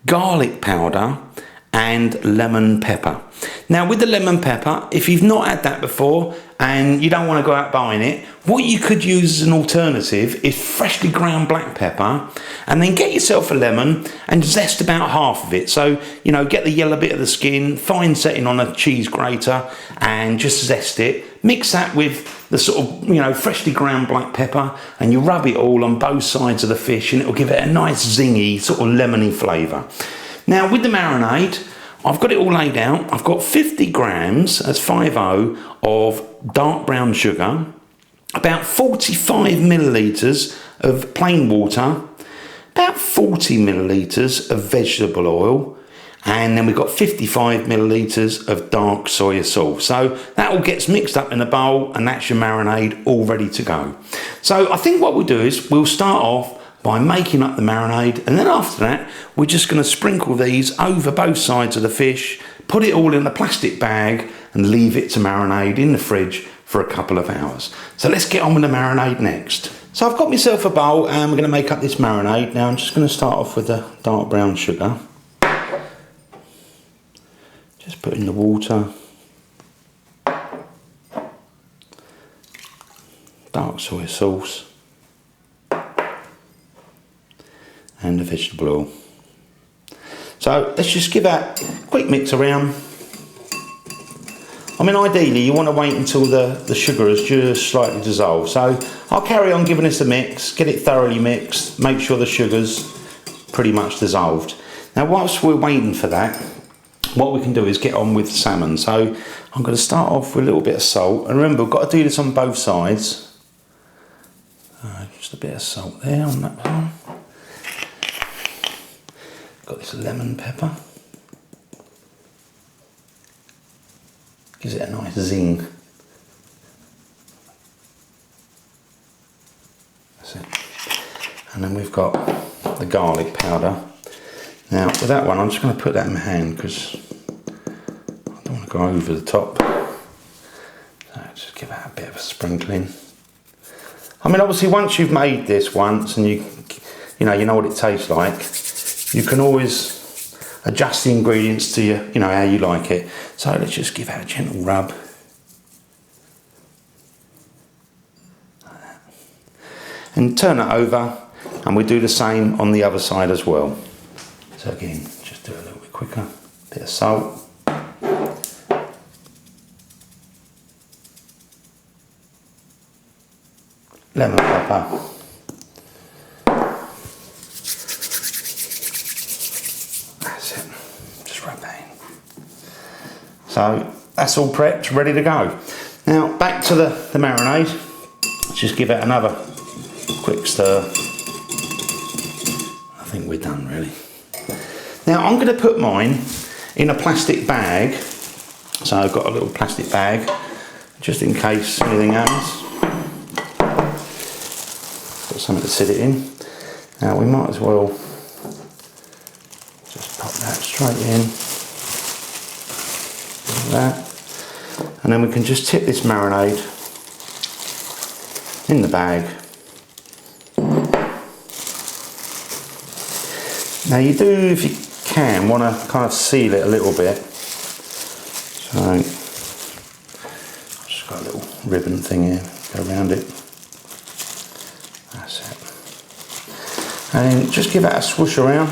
garlic powder and lemon pepper. Now with the lemon pepper, if you've not had that before and you don't want to go out buying it, what you could use as an alternative is freshly ground black pepper, and then get yourself a lemon and zest about half of it. So, you know, get the yellow bit of the skin, fine setting on a cheese grater, and just zest it. Mix that with the sort of, you know, freshly ground black pepper, and you rub it all on both sides of the fish, and it will give it a nice zingy, sort of lemony flavour. Now with the marinade, I've got it all laid out. I've got 50 grams, that's 50, of dark brown sugar, about 45 millilitres of plain water, about 40 millilitres of vegetable oil, and then we've got 55 millilitres of dark soy sauce. So that all gets mixed up in a bowl, and that's your marinade all ready to go. So I think what we'll do is we'll start off by making up the marinade, and then after that we're just going to sprinkle these over both sides of the fish, put it all in a plastic bag and leave it to marinate in the fridge for a couple of hours. So let's get on with the marinade next. So I've got myself a bowl and we're going to make up this marinade. Now I'm just going to start off with the dark brown sugar. Just put in the water, dark soy sauce, and the vegetable oil. So let's just give that a quick mix around. I mean, ideally you want to wait until the sugar has just slightly dissolved. So I'll carry on giving this a mix, get it thoroughly mixed, make sure the sugar's pretty much dissolved. Now whilst we're waiting for that, what we can do is get on with salmon. So I'm going to start off with a little bit of salt, and remember we've got to do this on both sides. Just a bit of salt there on that one. Got this lemon pepper. Gives it a nice zing. That's it. And then we've got the garlic powder. Now with that one, I'm just going to put that in my hand because I don't want to go over the top. So just give that a bit of a sprinkling. I mean, obviously once you've made this once and you know what it tastes like, you can always adjust the ingredients to you know how you like it. So let's just give that a gentle rub. Like that. And turn it over, and we do the same on the other side as well. So again, just do it a little bit quicker. Bit of salt. Lemon pepper. So that's all prepped, ready to go. Now back to the marinade. Let's just give it another quick stir. I think we're done really. Now I'm going to put mine in a plastic bag. So I've got a little plastic bag just in case anything happens. Got something to sit it in. Now we might as well just pop that straight in. That, and then we can just tip this marinade in the bag. Now you do, if you can, want to kind of seal it a little bit. So I've just got a little ribbon thing here, go around it. That's it. And just give that a swoosh around.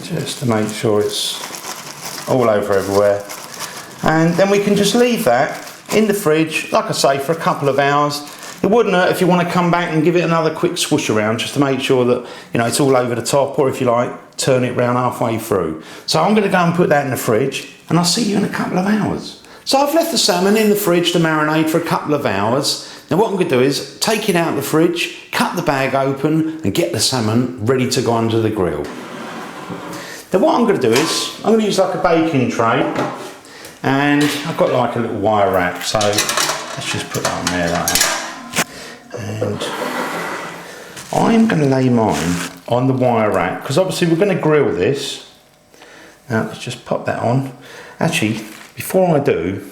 Just to make sure it's all over everywhere, and then we can just leave that in the fridge, like I say, for a couple of hours. It wouldn't hurt if you want to come back and give it another quick swoosh around just to make sure that it's all over the top, or if you like, turn it round halfway through. So I'm going to go and put that in the fridge, and I'll see you in a couple of hours. So I've left the salmon in the fridge to marinate for a couple of hours. Now what I'm going to do is take it out of the fridge, cut the bag open, and get the salmon ready to go under the grill. Then what I'm going to do is, I'm going to use like a baking tray, and I've got like a little wire wrap, so let's just put that on there like that. And I'm going to lay mine on the wire wrap, because obviously we're going to grill this. Now let's just pop that on. Actually, before I do,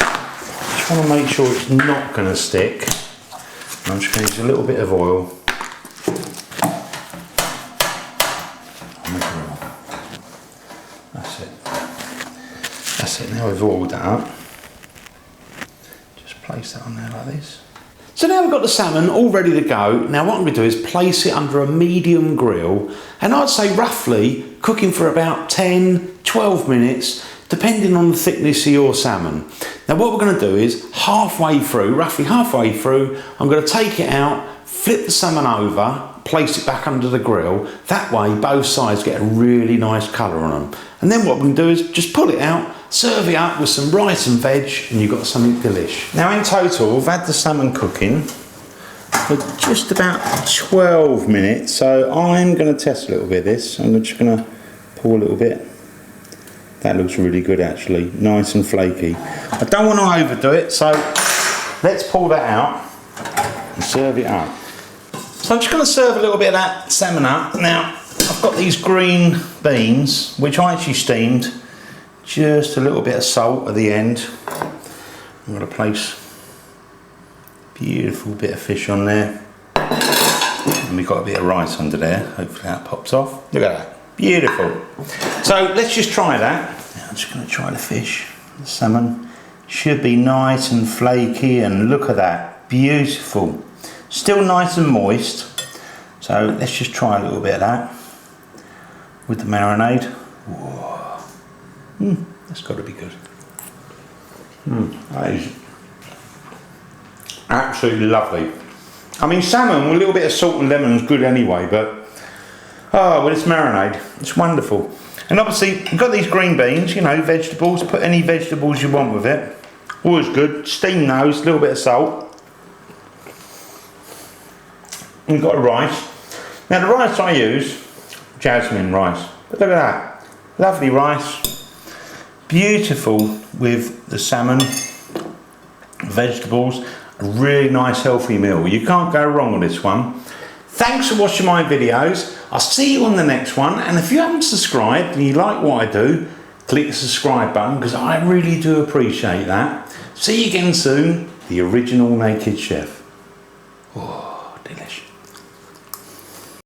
I just want to make sure it's not going to stick. I'm just going to use a little bit of oil on the grill. That's it. That's it. Now we've oiled that up. Just place that on there like this. So now we've got the salmon all ready to go. Now what I'm going to do is place it under a medium grill, and I'd say roughly cooking for about 10-12 minutes, depending on the thickness of your salmon. Now what we're going to do is roughly halfway through, I'm going to take it out, flip the salmon over, place it back under the grill. That way both sides get a really nice colour on them. And then what we can do is just pull it out, serve it up with some rice and veg, and you've got something delish. Now in total, I've had the salmon cooking for just about 12 minutes. So I'm going to test a little bit of this. I'm just going to pour a little bit. That looks really good actually, nice and flaky. I don't want to overdo it, so let's pull that out and serve it up. So I'm just going to serve a little bit of that salmon up. Now, I've got these green beans, which I actually steamed. Just a little bit of salt at the end. I'm going to place a beautiful bit of fish on there. And we've got a bit of rice under there. Hopefully that pops off. Look at that. Beautiful. So let's just try that. Now I'm just going to try the fish. The salmon should be nice and flaky, and look at that. Beautiful. Still nice and moist. So let's just try a little bit of that with the marinade. Whoa. That's got to be good. That is absolutely lovely. I mean, salmon with a little bit of salt and lemon is good anyway, but with this marinade, it's wonderful. And obviously, you've got these green beans, you know, vegetables. Put any vegetables you want with it. Always good. Steam those, a little bit of salt. And you've got a rice. Now the rice I use, jasmine rice. But look at that. Lovely rice. Beautiful with the salmon, vegetables. A really nice healthy meal. You can't go wrong with this one. Thanks for watching my videos. I'll see you on the next one. And if you haven't subscribed and you like what I do, click the subscribe button, because I really do appreciate that. See you again soon. The original Naked Chef. Oh.